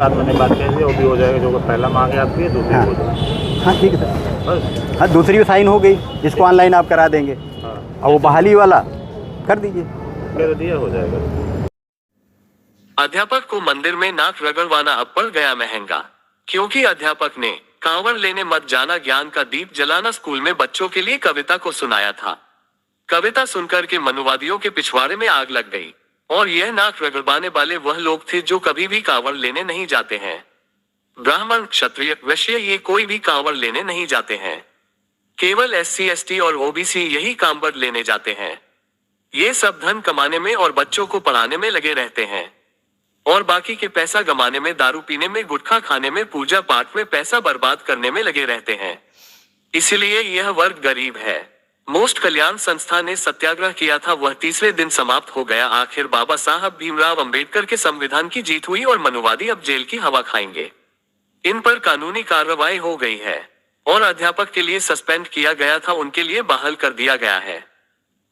साथ मैंने बात की वो भी हो जाएगा, जो पहला मांगे आपकी दूसरी हो जाएगी। हाँ ठीक है सर, बस हाँ दूसरी भी साइन हो गई, इसको ऑनलाइन आप करा देंगे। हाँ और वो बहाली वाला कर दीजिए, कर दिया हो जाएगा। अध्यापक को मंदिर में नाक रगड़वाना अब पड़ गया महंगा, क्योंकि अध्यापक ने कांवड़ लेने मत जाना ज्ञान का दीप जलाना स्कूल में बच्चों के लिए कविता को सुनाया था। कविता सुनकर के मनुवादियों के पिछवाड़े में आग लग गई, और यह नाक रगड़वाने वाले वह लोग थे जो कभी भी कांवड़ लेने नहीं जाते हैं। ब्राह्मण, क्षत्रिय, वैश्य ये कोई भी कांवड़ लेने नहीं जाते हैं। केवल SC ST और OBC यही कांवड़ लेने जाते हैं। ये सब धन कमाने में और बच्चों को पढ़ाने में लगे रहते हैं, और बाकी के पैसा गमाने में, दारू पीने में, गुटखा खाने में, पूजा पाठ में पैसा बर्बाद करने में लगे रहते हैं। इसलिए यह वर्ग गरीब है। मोस्ट कल्याण संस्था ने सत्याग्रह किया था, वह तीसरे दिन समाप्त हो गया। आखिर बाबा साहब भीमराव अंबेडकर के संविधान की जीत हुई और मनुवादी अब जेल की हवा खाएंगे। इन पर कानूनी कार्रवाई हो गई है, और अध्यापक के लिए सस्पेंड किया गया था, उनके लिए बहाल कर दिया गया है।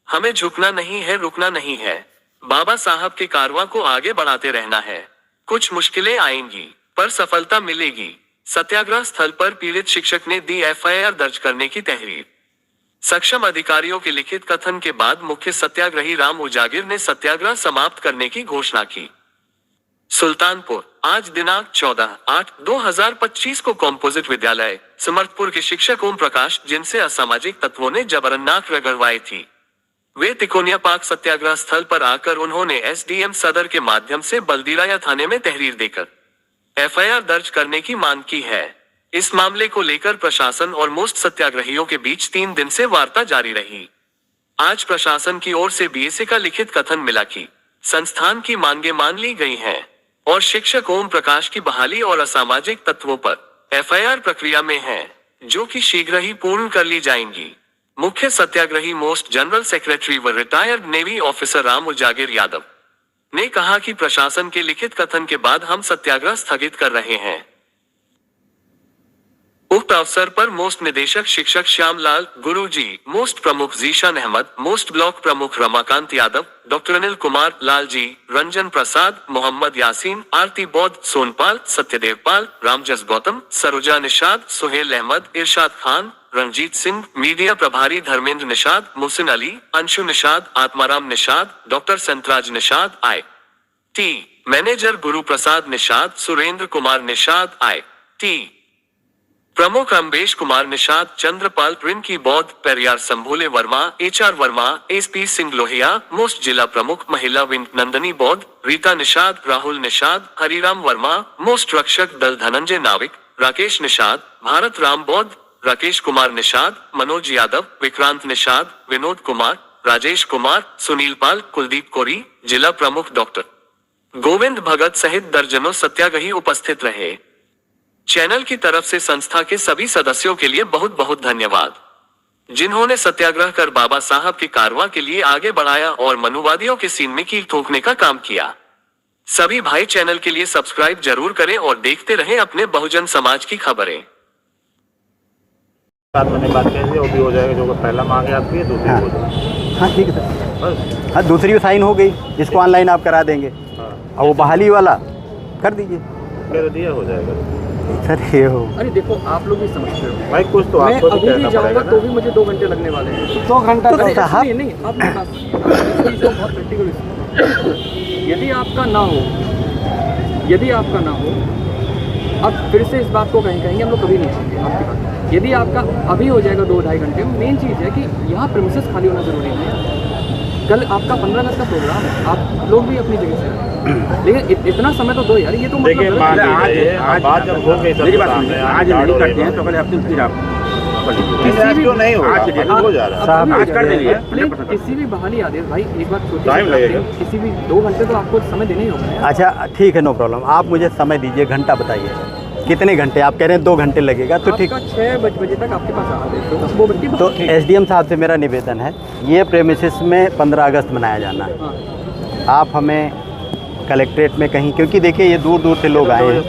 हमें झुकना नहीं है, रुकना नहीं है। बाबा साहब के कारवां को आगे बढ़ाते रहना है। कुछ मुश्किलें आएंगी, पर सफलता मिलेगी। सत्याग्रह स्थल पर पीड़ित शिक्षक ने दी FIR दर्ज करने की तहरीर। सक्षम अधिकारियों के लिखित कथन के बाद मुख्य सत्याग्रही राम उजागिर ने सत्याग्रह समाप्त करने की घोषणा की। सुल्तानपुर, आज दिनांक 14/8/2025 को कॉम्पोजिट विद्यालय समर्थपुर के शिक्षक ओम प्रकाश, जिनसे असामाजिक तत्वों ने जबरन नाक रगड़वाई थी, वे तिकोनिया पार्क सत्याग्रह स्थल पर आकर उन्होंने SDM सदर के माध्यम से बलदीराया थाने में तहरीर देकर FIR दर्ज करने की मांग की है। इस मामले को लेकर प्रशासन और मोस्ट सत्याग्रहियों के बीच 3 दिन से वार्ता जारी रही। आज प्रशासन की ओर से BSA का लिखित कथन मिला कि संस्थान की मांगे मान ली गई हैं, और शिक्षक ओम प्रकाश की बहाली और असामाजिक तत्वों पर FIR प्रक्रिया में है, जो कि शीघ्र ही पूर्ण कर ली जाएंगी। मुख्य सत्याग्रही मोस्ट जनरल सेक्रेटरी व retired navy officer Ram Ujagir Yadav ने कहा कि प्रशासन के लिखित कथन के बाद हम सत्याग्रह स्थगित कर रहे हैं। उक्त अवसर पर मोस्ट निदेशक शिक्षक श्यामलाल गुरुजी, मोस्ट प्रमुख जीशान अहमद, मोस्ट ब्लॉक प्रमुख रमाकांत यादव, डॉक्टर अनिल कुमार, लालजी, रंजन प्रसाद, मोहम्मद यासीन, आरती बौद्ध, सोनपाल, सत्यदेव पाल, रामजस गौतम, सरोजा निषाद, सुहेल अहमद, इरशाद खान, रणजीत सिंह, मीडिया प्रभारी Dharmendra Nishad, Muhsin Ali, Anshu Nishad, Atmaram Nishad, doctor Santraj Nishad, IT manager Guru Prasad Nishad, Surendra Kumar Nishad, IT प्रमुख अम्बेश कुमार निषाद, चंद्रपाल, रिंकी बौद्ध, पेरियार संभोले वर्मा, HR वर्मा, SP सिंह लोहिया, मोस्ट जिला प्रमुख महिला विंग नंदनी बौद्ध, रीता निषाद, राहुल निषाद, हरिराम वर्मा, मोस्ट रक्षक दल धनंजय नाविक, राकेश निषाद, भारत राम बौद्ध, राकेश कुमार निषाद, मनोज यादव, विक्रांत निषाद, विनोद कुमार, राजेश कुमार, सुनील पाल, कुलदीप कोरी, जिला प्रमुख डॉक्टर गोविंद भगत सहित दर्जनों सत्याग्रही उपस्थित रहे। चैनल की तरफ से संस्था के सभी सदस्यों के लिए बहुत बहुत धन्यवाद, जिन्होंने सत्याग्रह कर बाबा साहब के कारवां के लिए आगे बढ़ाया और मनुवादियों के सीन में कील ठोकने का काम किया। सभी भाई चैनल के लिए सब्सक्राइब जरूर करें और देखते रहें अपने बहुजन समाज की खबरें। साथ मैंने बात की वो भी हो जाएगा, जो पहला मांगे आपकी दूसरी हो जाएगी। हाँ ठीक है सर, बस हाँ दूसरी भी साइन हो गई, इसको ऑनलाइन आप करा देंगे। हाँ और वो बहाली वाला कर दीजिए, कर दिया हो जाएगा। सर ये हो। अरे देखो, आप लोग भी समझते हो भाई कुछ तो मैं आपको भी अभी कहना भी जाऊंगा पड़ेगा तो भी मुझे 2 घंटे लगने वाले हैं। 2 घंटा तो तो साहब नहीं, आप मेरी बात सुनिए। इसको बहुत प्रैक्टिकल, यदि आपका ना हो, अब फिर से इस बात को कहेंगे हम लोग कभी नहीं आएंगे आपकी बात। यदि आपका अभी हो जाएगा 2-2.5 घंटे, मेन चीज़ है कि यहाँ प्रीमिसेस खाली होना जरूरी है। कल आपका 15 अगस्त का प्रोग्राम है, आप लोग भी अपनी जगह से, लेकिन इतना समय तो दो यार। ये तो देखिए मतलब आज बात जब हो गई, मेरी बात आज नहीं करते हैं तो कल हफ्ते फिर आप क्यों नहीं हो जा रहा है, आज कर देंगे। किसी भी बहाली आदेश भाई, एक बात टाइम लगेगा, किसी भी 2 घंटे तो आपको समय देना ही होगा। अच्छा ठीक है, नो प्रॉब्लम। आप मुझे समय दीजिए, घंटा बताइए कितने घंटे। आप कह रहे हैं 2 घंटे लगेगा तो ठीक, 6 बजे तक आपके पास आ जाए तो SDM साहब से मेरा निवेदन है, ये प्रेमिसेस में 15 अगस्त मनाया जाना है। आप हमें कलेक्ट्रेट में कहीं, क्योंकि देखिए ये दूर दूर से लोग आए हैं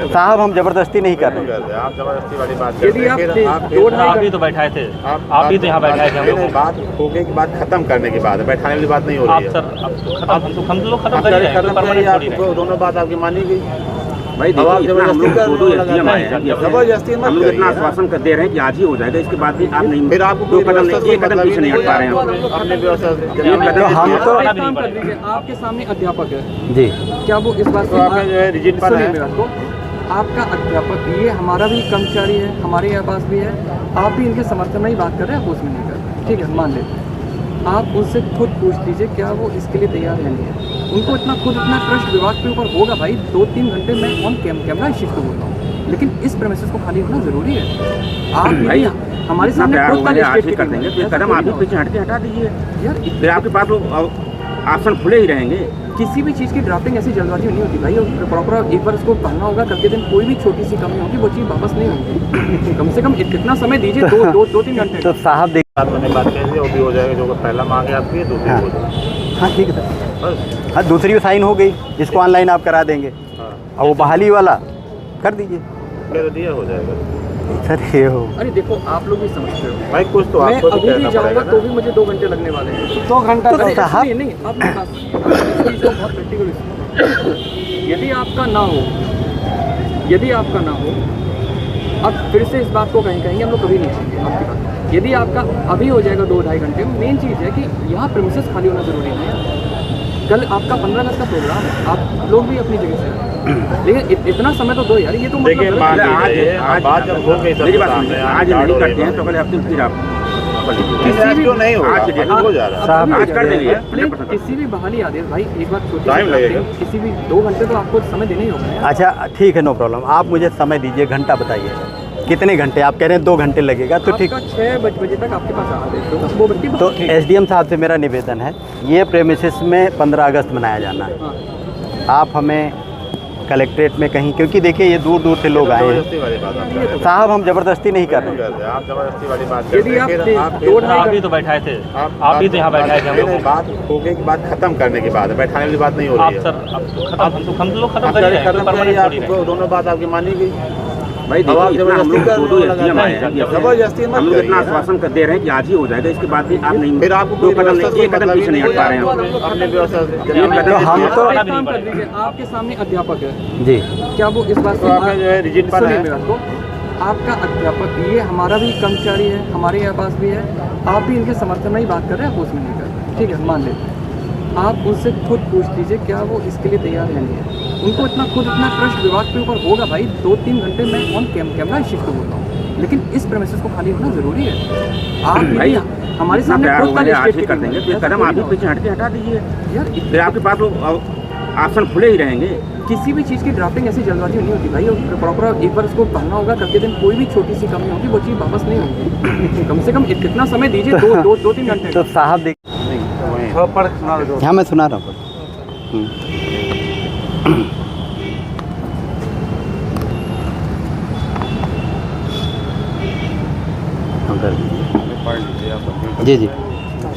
साहब, हम जबरदस्ती नहीं कर रहे हैं। आप जबरदस्ती वाली बात यदि आप 2-2.5 आप ही तो बैठाए थे, आप ही तो यहाँ बैठाए थे। हम लोग बात हो गई कि बात खत्म करने की बात है, बैठाने वाली बात नहीं हो रही है। आप सर, हम तो लोग खत्म कर रहे हैं, दोनों बात आपकी मानी गई, भाई देखिए, इतना हम लोग दो SDM आए हैं, जबरदस्ती हम लोग इतना आश्वासन कर दे रहे हैं कि आज ही हो जाएगा, इसके बाद भी आप नहीं, फिर आपको दो कदम नहीं, एक कदम पीछे नहीं हट पा रहे हैं। अपने व्यवस्था तो हम तो एक काम कर दीजिए, आपके सामने अध्यापक है जी क्या वो इस बात तो आपका जो है रिजिड पर सुनिए है। मेरी बात को, आपका अध्यापक ये हमारा भी कर्मचारी है, हमारे यहाँ पास भी है, आप भी इनके समर्थन में ही बात कर रहे हैं, आप उसमें नहीं कर रहे, ठीक है मान लेते हैं। आप उनसे खुद पूछ लीजिए क्या वो इसके लिए तैयार है नहीं है। उनको इतना ट्रस्ट विभाग के ऊपर होगा भाई, 2-3 घंटे मैं ऑन कैमरा इस चीज़ को बोल रहा हूँ, लेकिन इस प्रेमिसेस को खाली होना जरूरी है। आप भाई हमारे सामने तैयार खुद हो का गए, आज ही लिस्ट कर देंगे, तो कदम आप ही पीछे हट के हटा दीजिए, यार फिर आपके पास वो ऑप्शन खुले ही रहेंगे। किसी भी चीज़ की ड्राफ्टिंग ऐसी जल्दबाजी में नहीं होती भाई, और प्रॉपर एक बार उसको पढ़ना होगा, कल के दिन कोई भी छोटी सी कमी होगी वो चीज़ वापस नहीं होगी। कम से कम कितना समय दीजिए, 2-3 घंटे। तो साहब देख, बात मैंने बात कही थी, वो भी हो जाएगा, जो पहला मांगे आपकी है, दूसरी हाँ। हो जाएगी। हाँ ठीक है बस हाँ, दूसरी साइन हो गई, इसको ऑनलाइन आप करा देंगे, हाँ, और वो बहाली वाला कर दीजिए ले तो दिया हो जाएगा। सर। ये हो अरे देखो आप लोग भी समझते हो, भाई कुछ तो मैं आपको भी अभी भी कहना जाऊंगा पड़ेगा तो ना। भी मुझे 2 घंटे लगने वाले हैं। 2 घंटा तो का साहब नहीं आप मेरी बात सुनिए, इस चीज़ को बहुत प्रैक्टिकल, यदि आपका ना हो, यदि आपका ना हो, अब फिर से इस बात को कहेंगे हम लोग कभी नहीं कहेंगे आपकी बात। यदि आपका अभी हो जाएगा 2-2.5 घंटे में, मेन चीज़ है कि यहाँ प्रेमिसेस खाली होना जरूरी नहीं है। कल आपका 15 अगस्त का प्रोग्राम है, आप लोग भी अपनी जगह से हैं, लेकिन इतना समय तो दो यार, ये तो देखिए मतलब मान आज- लीजिए आज- बात जब हो गई मेरी बात सुनिए, आज नहीं करते हैं तो कल हफ्ते फिर आप कर लीजिए। क्यों नहीं होगा, आज अभी हो जा रहा है। साहब, आज कर देंगे नहीं, किसी भी बहाली आदेश भाई, एक बार छोटी टाइम सी लगेगा। बात है, किसी भी 2 घंटे तो आपको समय देना ही होगा यार। अच्छा ठीक है, नो प्रॉब्लम, आप मुझे समय दीजिए, घंटा बताइए कितने घंटे, आप कह रहे हैं 2 घंटे लगेगा, तो ठीक। आपका 6 बजे तक आपके पास आदेश होगा, वो बच्ची तो SDM साहब से मेरा निवेदन है, ये प्रेमिसेस में 15 अगस्त मनाया जाना है, हाँ। आप हमें कलेक्ट्रेट में कहीं, क्योंकि देखिए ये दूर दूर से लोग आए हैं जबरदस्ती वाली बात आप कर रहे हैं। साहब, हम ज़बरदस्ती नहीं कर रहे हैं। आप जबरदस्ती वाली बात यदि करते आप हैं, फिर आप 2-2.5 आप भी तो बैठाए थे, आप भी तो यहाँ बैठाए थे हम लोग को। बात होने की बात खत्म करने के बाद बैठाने वाली बात नहीं हो आप रही है। सर हम तो लोग खत्म आप कर रहे हैं, खत्म परमानेंट करिए, थोड़ी रहे। आप दोनों बात आपकी मानी गई। भाई अब आप देखिए, इतना हम लोग जबरदस्ती दो कर SDM आए हैं, जबरदस्ती मत हम लोग इतना करिए। आश्वासन कर दे रहे हैं कि आज ही हो जाएगा, इसके बाद भी आप नहीं, फिर आपको दो कोई कदम व्यवस्था नहीं, एक कदम पीछे नहीं हट पा रहे हैं। अपने व्यवस्था तो हम तो एक काम कर दीजिए, आपके सामने अध्यापक है, जी क्या वो इस बात तो आपका जो है रिजिड पर सुनिए है। मेरी बात को, आपका अध्यापक ये हमारा भी कर्मचारी है, हमारे यहाँ पास भी है, आप भी इनके समर्थन में ही बात कर रहे हैं, आप उसमें नहीं कर रहे, ठीक है मान लेते हैं। आप उनसे खुद पूछ लीजिए क्या वो इसके लिए तैयार है नहीं है। उनको इतना ट्रस्ट विभाग के ऊपर होगा भाई, 2-3 घंटे मैं ऑन कैमरा इस चीज़ को बोल रहा हूँ, लेकिन इस प्रेमिसेस को खाली होना जरूरी है। आप भाई हमारे सामने तैयार हो खुद का गए, आज ही लिस्ट कर देंगे, तो कदम आप ही पीछे हट के हटा दीजिए, यार फिर आपके पास वो ऑप्शन खुले ही रहेंगे। किसी भी चीज़ की ड्राफ्टिंग ऐसी जल्दबाजी में नहीं होती भाई, और प्रॉपर एक बार उसको पढ़ना होगा, कल के दिन कोई भी छोटी सी कमी होगी वो चीज़ वापस नहीं होगी। कम से कम कितना समय दीजिए, 2-3 घंटे। तो साहब देख, हाँ मैं सुना रहा हूँ। जी जी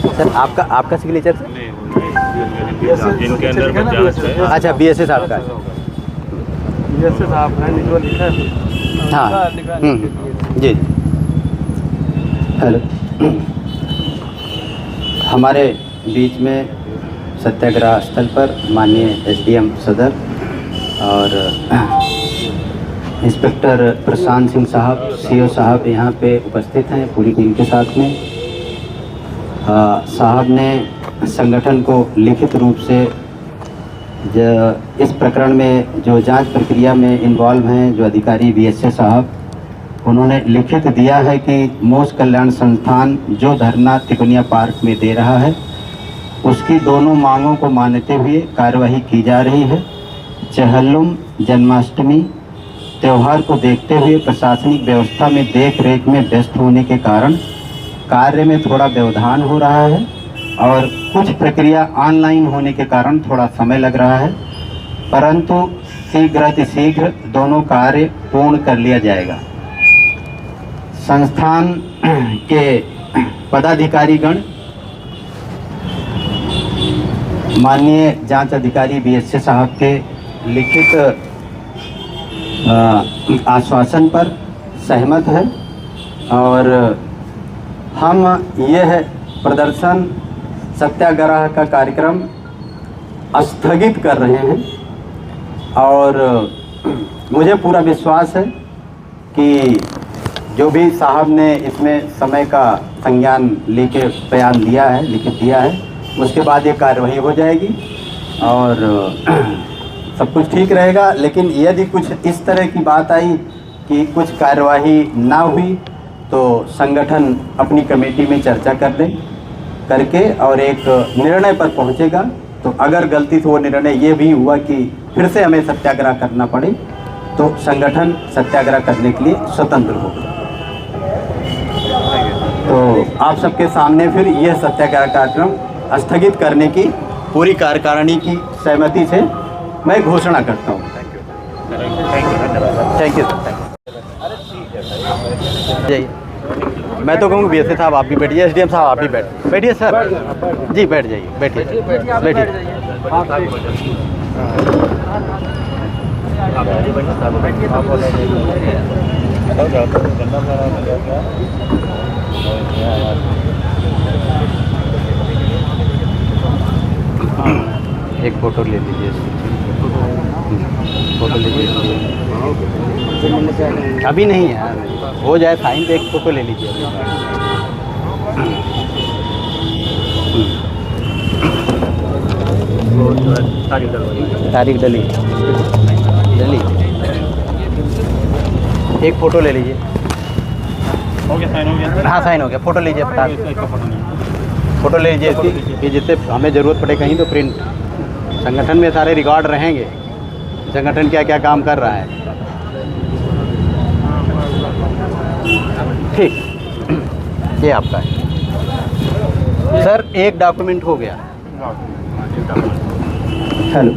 सर, आपका सिग्नेचर सर? जिनके अंदर में जांच है। अच्छा BSS आपका है। हाँ जी हेलो, हमारे बीच में सत्याग्रह स्थल पर माननीय SDM सदर और इंस्पेक्टर प्रशांत सिंह साहब, CO साहब यहाँ पे उपस्थित हैं पूरी टीम के साथ में। साहब ने संगठन को लिखित रूप से इस प्रकरण में जो जांच प्रक्रिया में इन्वॉल्व हैं, जो अधिकारी BSS साहब, उन्होंने लिखित दिया है कि मोश कल्याण संस्थान जो धरना तिकोनिया पार्क में दे रहा है उसकी दोनों मांगों को मानते हुए कार्यवाही की जा रही है। चहल्लुम जन्माष्टमी त्यौहार को देखते हुए प्रशासनिक व्यवस्था में देख रेख में व्यस्त होने के कारण कार्य में थोड़ा व्यवधान हो रहा है और कुछ प्रक्रिया ऑनलाइन होने के कारण थोड़ा समय लग रहा है, परंतु शीघ्र दोनों कार्य पूर्ण कर लिया जाएगा। संस्थान के पदाधिकारीगण माननीय जांच अधिकारी BSS साहब के लिखित आश्वासन पर सहमत है और हम यह प्रदर्शन सत्याग्रह का कार्यक्रम स्थगित कर रहे हैं और मुझे पूरा विश्वास है कि जो भी साहब ने इसमें समय का संज्ञान लेके बयान दिया है, लिखित दिया है, उसके बाद ये कार्रवाई हो जाएगी और सब कुछ ठीक रहेगा। लेकिन यदि कुछ इस तरह की बात आई कि कुछ कार्यवाही ना हुई तो संगठन अपनी कमेटी में चर्चा करके और एक निर्णय पर पहुंचेगा। तो अगर गलती से वो निर्णय ये भी हुआ कि फिर से हमें सत्याग्रह करना पड़े तो संगठन सत्याग्रह करने के लिए स्वतंत्र होगा। तो आप सबके सामने फिर यह सत्याग्रह कार्यक्रम स्थगित करने की पूरी कार्यकारिणी की सहमति से मैं घोषणा करता हूँ। थैंक यू जाइए। मैं तो कहूँगा बीएसए साहब आप भी बैठिए, एसडीएम साहब आप भी बैठिए सर जी, बैठ जाइए, बैठिए। एक फ़ोटो ले लीजिए, फ़ोटो ले लीजिए। अभी नहीं यार, हो जाए साइन तो एक फ़ोटो ले लीजिए। तारीख डली, एक फ़ोटो ले लीजिए। हो गया, साइन हो गया। हाँ साइन हो गया, फ़ोटो लीजिए, फ़ोटो ले लीजिए इसकी, कि जिससे हमें ज़रूरत पड़े कहीं तो प्रिंट। संगठन में सारे रिकॉर्ड रहेंगे, संगठन क्या क्या काम कर रहा है। ठीक, ये आपका है सर। एक डॉक्यूमेंट हो गया, हेलो,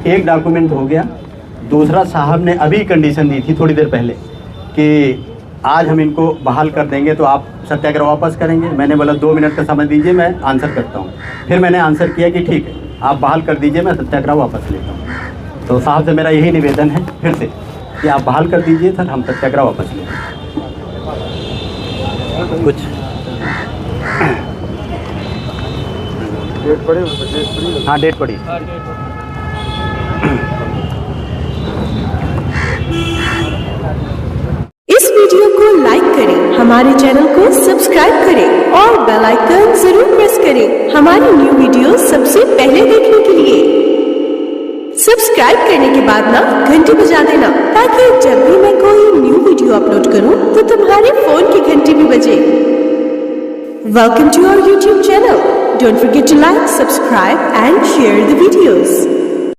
एक डॉक्यूमेंट हो गया। दूसरा, साहब ने अभी कंडीशन दी थी थोड़ी देर पहले कि आज हम इनको बहाल कर देंगे तो आप सत्याग्रह वापस करेंगे। मैंने बोला 2 मिनट का समय दीजिए, मैं आंसर करता हूँ। फिर मैंने आंसर किया कि ठीक है, आप बहाल कर दीजिए, मैं सत्याग्रह वापस लेता हूँ। तो साहब से मेरा यही निवेदन है फिर से कि आप बहाल कर दीजिए सर, हम सत्याग्रह वापस लें। कुछ डेट पड़ी? हाँ, डेट पड़ी। इस वीडियो को लाइक करें, हमारे चैनल को सब्सक्राइब करें और बेल आइकन जरूर प्रेस करें हमारी न्यू वीडियो सबसे पहले देखने के लिए। सब्सक्राइब करने के बाद ना घंटी बजा देना, ताकि जब भी मैं कोई न्यू वीडियो अपलोड करूं तो तुम्हारे फोन की घंटी भी बजे। Welcome to our YouTube channel. Don't forget to like, subscribe and share the videos.